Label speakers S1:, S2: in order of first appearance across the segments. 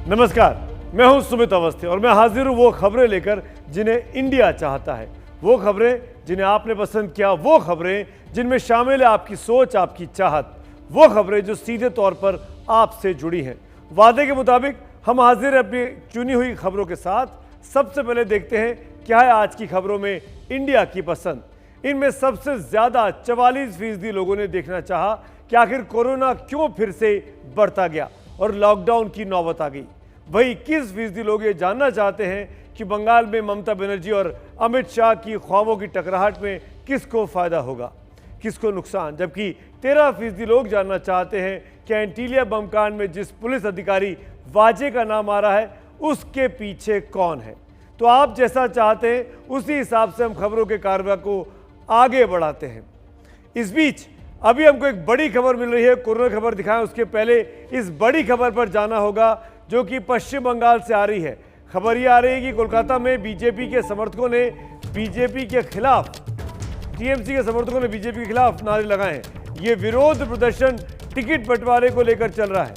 S1: नमस्कार, मैं हूं सुमित अवस्थी और मैं हाजिर हूं वो खबरें लेकर जिन्हें इंडिया चाहता है, वो खबरें जिन्हें आपने पसंद किया, वो खबरें जिनमें शामिल है आपकी सोच, आपकी चाहत, वो खबरें जो सीधे तौर पर आपसे जुड़ी हैं। वादे के मुताबिक हम हाजिर हैं अपनी चुनी हुई खबरों के साथ। सबसे पहले देखते हैं क्या है आज की खबरों में इंडिया की पसंद। इनमें सबसे ज्यादा 44% लोगों ने देखना चाहा कि आखिर कोरोना क्यों फिर से बढ़ता गया और लॉकडाउन की नौबत आ गई। वही 21% लोग ये जानना चाहते हैं कि बंगाल में ममता बनर्जी और अमित शाह की ख्वाबों की टकराहट में किसको फायदा होगा, किसको नुकसान। जबकि 13% लोग जानना चाहते हैं कि एंटीलिया बम कांड में जिस पुलिस अधिकारी वाजे का नाम आ रहा है उसके पीछे कौन है। तो आप जैसा चाहते हैं उसी हिसाब से हम खबरों के कारवा को आगे बढ़ाते हैं। इस बीच अभी हमको एक बड़ी खबर मिल रही है, कोरोना खबर दिखाएं उसके पहले इस बड़ी खबर पर जाना होगा जो कि पश्चिम बंगाल से आ रही है। खबर ये आ रही है कि कोलकाता में बीजेपी के समर्थकों ने बीजेपी के खिलाफ, टीएमसी के समर्थकों ने बीजेपी के खिलाफ नारे लगाए हैं। ये विरोध प्रदर्शन टिकट बंटवारे को लेकर चल रहा है।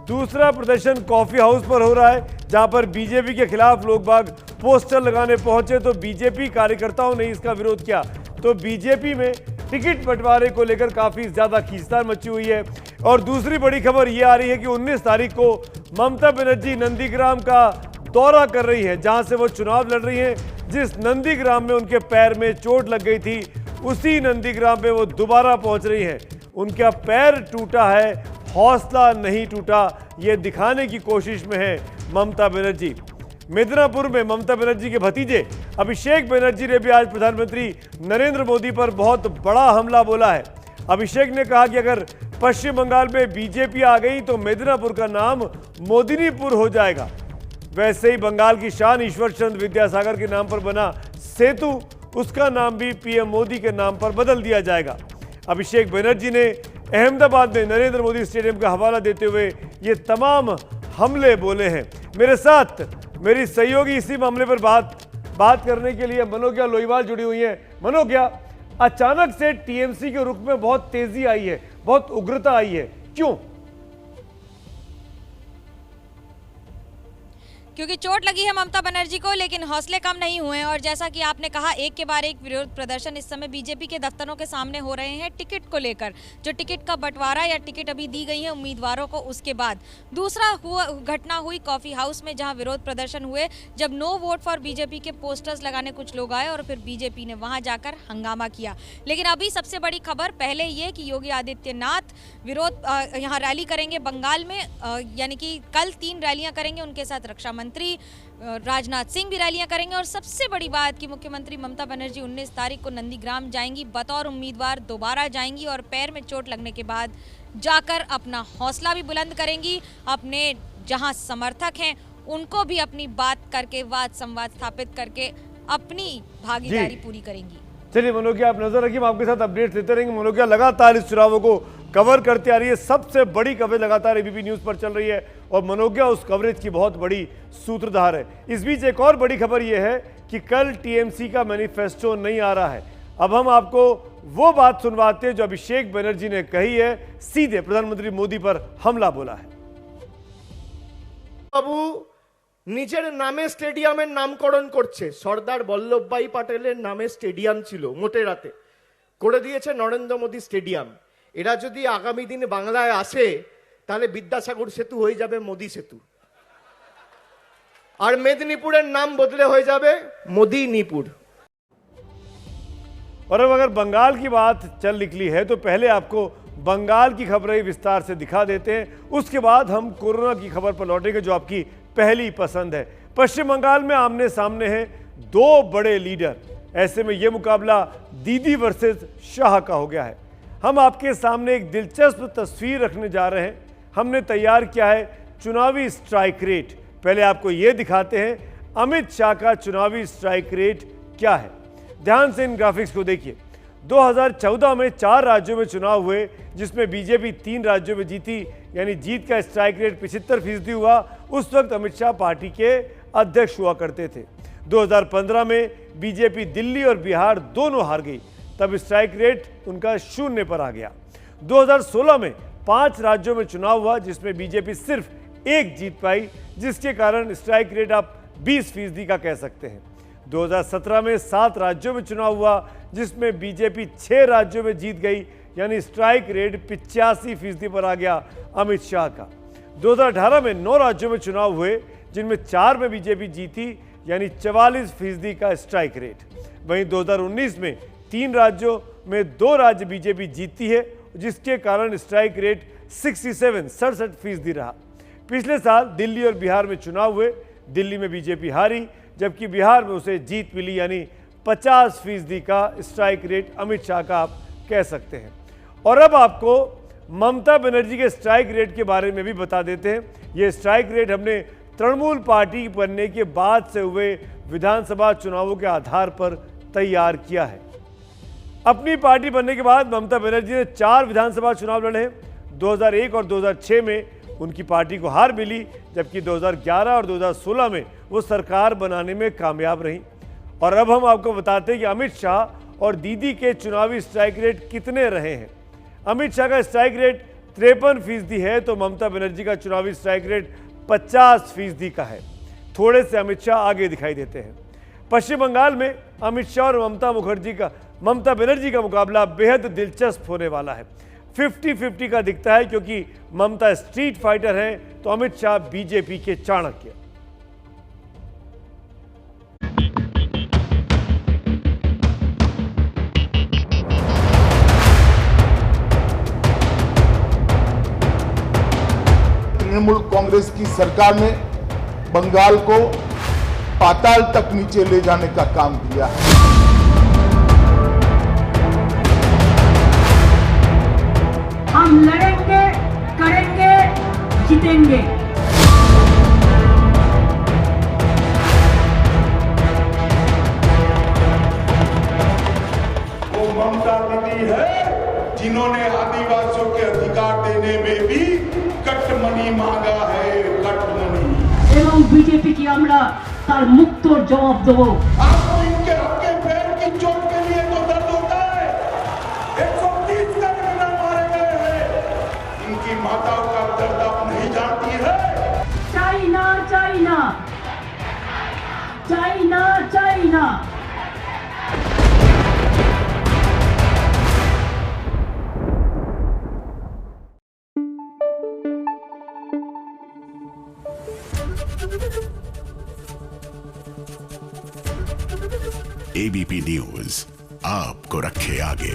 S1: दूसरा प्रदर्शन कॉफी हाउस पर हो रहा है जहां पर बीजेपी के खिलाफ लोग बाग पोस्टर लगाने पहुंचे तो बीजेपी कार्यकर्ताओं ने इसका विरोध किया। तो बीजेपी में टिकट बंटवारे को लेकर काफी ज्यादा खींचतान मची हुई है। और दूसरी बड़ी खबर यह आ रही है कि 19 तारीख को ममता बनर्जी नंदीग्राम का दौरा कर रही है जहां से वो चुनाव लड़ रही हैं। जिस नंदीग्राम में उनके पैर में चोट लग गई थी उसी नंदीग्राम पे वो दोबारा पहुंच रही हैं। उनका पैर टूटा है, हौसला नहीं टूटा, ये दिखाने की कोशिश में है ममता बनर्जी। मिदनापुर में ममता बनर्जी के भतीजे अभिषेक बनर्जी ने भी आज प्रधानमंत्री नरेंद्र मोदी पर बहुत बड़ा हमला बोला है। अभिषेक ने कहा कि अगर पश्चिम बंगाल में बीजेपी आ गई तो मिदनापुर का नाम मोदिनीपुर हो जाएगा। वैसे ही बंगाल की शान ईश्वर चंद्र विद्यासागर के नाम पर बना सेतु, उसका नाम भी पीएम मोदी के नाम पर बदल दिया जाएगा। अभिषेक बनर्जी ने अहमदाबाद में नरेंद्र मोदी स्टेडियम का हवाला देते हुए ये तमाम हमले बोले हैं। मेरे साथ मेरी सहयोगी इसी मामले पर बात करने के लिए मनोज्ञा लोईवाल जुड़ी हुई है। मनोज्ञा, अचानक से टीएमसी के रुख में बहुत तेजी आई है, बहुत उग्रता आई है, क्यों?
S2: क्योंकि चोट लगी है ममता बनर्जी को, लेकिन हौसले कम नहीं हुए हैं। और जैसा कि आपने कहा, एक के बाद एक विरोध प्रदर्शन इस समय बीजेपी के दफ्तरों के सामने हो रहे हैं टिकट को लेकर। जो टिकट का बंटवारा या टिकट अभी दी गई है उम्मीदवारों को, उसके बाद दूसरा घटना हुई कॉफी हाउस में जहां विरोध प्रदर्शन हुए जब नो वोट फॉर बीजेपी के पोस्टर्स लगाने कुछ लोग आए और फिर बीजेपी ने वहां जाकर हंगामा किया। लेकिन अभी सबसे बड़ी खबर पहले ये कि योगी आदित्यनाथ विरोध यहाँ रैली करेंगे बंगाल में, यानी कि कल 3 रैलियां करेंगे। उनके साथ रक्षा मंत्री राजनाथ सिंह भी रैलियां करेंगे। और सबसे बड़ी बात कि मुख्यमंत्री ममता बनर्जी 19 तारीख को नंदीग्राम जाएंगी, बतौर उम्मीदवार दोबारा जाएंगी और पैर में चोट लगने के बाद जाकर अपना हौसला भी बुलंद करेंगी। अपने जहां समर्थक हैं उनको भी अपनी बात करके, वाद संवाद स्थापित करके अपनी भागीदारी पूरी करेंगी।
S1: चलिए मनोज्ञा, आप नजर रखिए, हम आपके साथ अपडेट देते रहेंगे। मनोज्ञा लगातार इस चुनावों को कवर करते आ रही है। सबसे बड़ी कवरेज लगातार एबीपी न्यूज पर चल रही है और मनोज्ञा उस कवरेज की बहुत बड़ी सूत्रधार है। इस बीच एक और बड़ी खबर यह है कि कल टीएमसी का मैनिफेस्टो नहीं आ रहा है। अब हम आपको वो बात सुनवाते हैं जो अभिषेक बनर्जी ने कही है, सीधे प्रधानमंत्री मोदी पर हमला बोला है।
S3: বাবু নিজের নামে স্টেডিয়ামের নামকরণ করছে। সর্দার বল্লভভাই পাটেলের নামে স্টেডিয়াম ছিল, মোটেরাতে করে দিয়েছে নরেন্দ্র মোদী স্টেডিয়াম। এরা যদি আগামী দিনে বাংলায় আসে তাহলে বিদ্যাসাগর সেতু হয়ে যাবে মোদী সেতু, আর মেদিনীপুরের নাম বদলে হয়ে যাবে মোদিনীপুর।
S1: और अब अगर बंगाल की बात चल निकली है तो पहले आपको बंगाल की खबरें विस्तार से दिखा देते हैं, उसके बाद हम कोरोना की खबर पर लौटेंगे जो आपकी पहली पसंद है। पश्चिम बंगाल में आमने सामने हैं 2 बड़े लीडर। ऐसे में यह मुकाबला दीदी वर्सेस शाह का हो गया है। हम आपके सामने एक दिलचस्प तस्वीर रखने जा रहे हैं। हमने तैयार किया है चुनावी स्ट्राइक रेट। पहले आपको यह दिखाते हैं अमित शाह का चुनावी स्ट्राइक रेट क्या है। ध्यान से इन ग्राफिक्स को देखिए। 2014 में 4 राज्यों में चुनाव हुए जिसमें बीजेपी 3 राज्यों में जीती, यानी जीत का स्ट्राइक रेट 75% हुआ। उस वक्त अमित शाह पार्टी के अध्यक्ष हुआ करते थे। 2015 में बीजेपी दिल्ली और बिहार दोनों हार गई, तब स्ट्राइक रेट उनका 0 पर आ गया। 2016 में 5 राज्यों में चुनाव हुआ जिसमें बीजेपी सिर्फ 1 जीत पाई, जिसके कारण स्ट्राइक रेट आप 20% का कह सकते हैं। 2017 में 7 राज्यों में चुनाव हुआ जिसमें बीजेपी 6 राज्यों में जीत गई, यानी स्ट्राइक रेट 85% पर आ गया अमित शाह का। 2018 में 9 राज्यों में चुनाव हुए जिनमें 4 में बीजेपी जीती, यानी 44% का स्ट्राइक रेट। वहीं 2019 में 3 राज्यों में 2 राज्य बीजेपी जीती है, जिसके कारण स्ट्राइक रेट 67% रहा। पिछले साल दिल्ली और बिहार में चुनाव हुए, दिल्ली में बीजेपी हारी जबकि बिहार में उसे जीत मिली, यानी 50% का स्ट्राइक रेट अमित शाह का आप कह सकते हैं। और अब आपको ममता बनर्जी के स्ट्राइक रेट के बारे में भी बता देते हैं। ये स्ट्राइक रेट हमने तृणमूल पार्टी बनने के बाद से हुए विधानसभा चुनावों के आधार पर तैयार किया है। अपनी पार्टी बनने के बाद ममता बनर्जी ने 4 विधानसभा चुनाव लड़े हैं। 2001 और 2006 में उनकी पार्टी को हार मिली, जबकि 2011 और 2016 में वो सरकार बनाने में कामयाब रहीं। और अब हम आपको बताते हैं कि अमित शाह और दीदी के चुनावी स्ट्राइक रेट कितने रहे हैं। अमित शाह का स्ट्राइक रेट 53% है, तो ममता बनर्जी का चुनावी स्ट्राइक रेट 50% का है। थोड़े से अमित शाह आगे दिखाई देते हैं। पश्चिम बंगाल में अमित शाह और ममता बनर्जी का मुकाबला बेहद दिलचस्प होने वाला है। 50-50 का दिखता है क्योंकि ममता स्ट्रीट फाइटर है तो अमित शाह बीजेपी के चाणक्य।
S4: तृणमूल कांग्रेस की सरकार ने बंगाल को पाताल तक नीचे ले जाने का काम किया है।
S5: हम लड़ेंगे, करेंगे, जीतेंगे।
S4: वो ममता दीदी है जिन्होंने आदिवासियों के अधिकार देने में भी कटमनी मांगा है, कटमनी।
S5: एवं बीजेपी की আমরা তার মুক্ত জবাব দেব।
S4: आपको इनके हक पैर की चोट के लिए तो दर्द होता है। 130 का मारे गए हैं। इनकी माताओं का दर्द आप नहीं जानती है।
S5: China China China China.
S6: ABP news आपको रखे आगे।